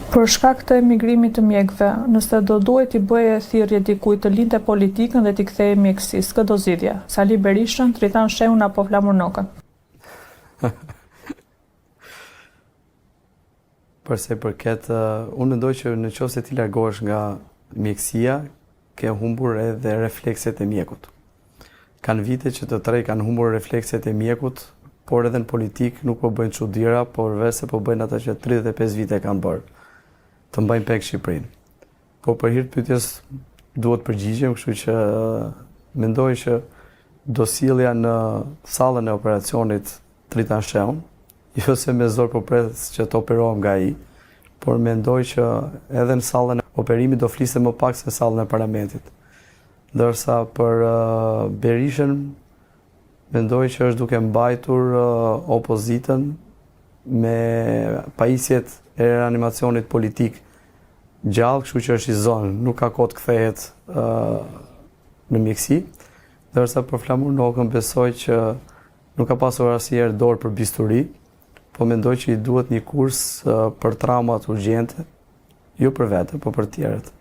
Për shkak të emigrimit të mjekëve, nëse do duhet t'i bëje thirrje dikujt të linte politikën dhe t'i kthehej mjekësisë, kë do zgjidhje? Sali Berishën, Tritan Shehun apo Flamur Nokën? Përse përket, unë mendoj që nëse ti largohesh nga mjekësia, ke humbur edhe reflekset e mjekut. Kanë vite që të tjerë kanë humbur reflekset e mjekut, por edhe në politik nuk po bëjnë çuditëra, por vetë po bëjnë ata që 35 vite kanë bërë, të mbajnë pek Shqipërinë. Po për hir të pyetjes duhet përgjigjem, kështu që mendoj që do sillja në sallën e operacionit Tritan Shehun, jo se me zor po pres që të operohem nga ai, por mendoj që edhe në sallën e operimit do fliste më pak se sallën e parlamentit. Ndërsa për Berishën mendoj që është duke mbajtur opozitën me pajisjet e reanimacionit politik gjallë, kështu që është i zonë, nuk ka kohë të kthehet në mjeksi. Ndërsa për Flamur Nokën besoj që nuk ka pasur asnjëherë dorë për bisturi, po mendoj që i duhet një kurs për traumat urgjente, jo për vete, po për tjerët.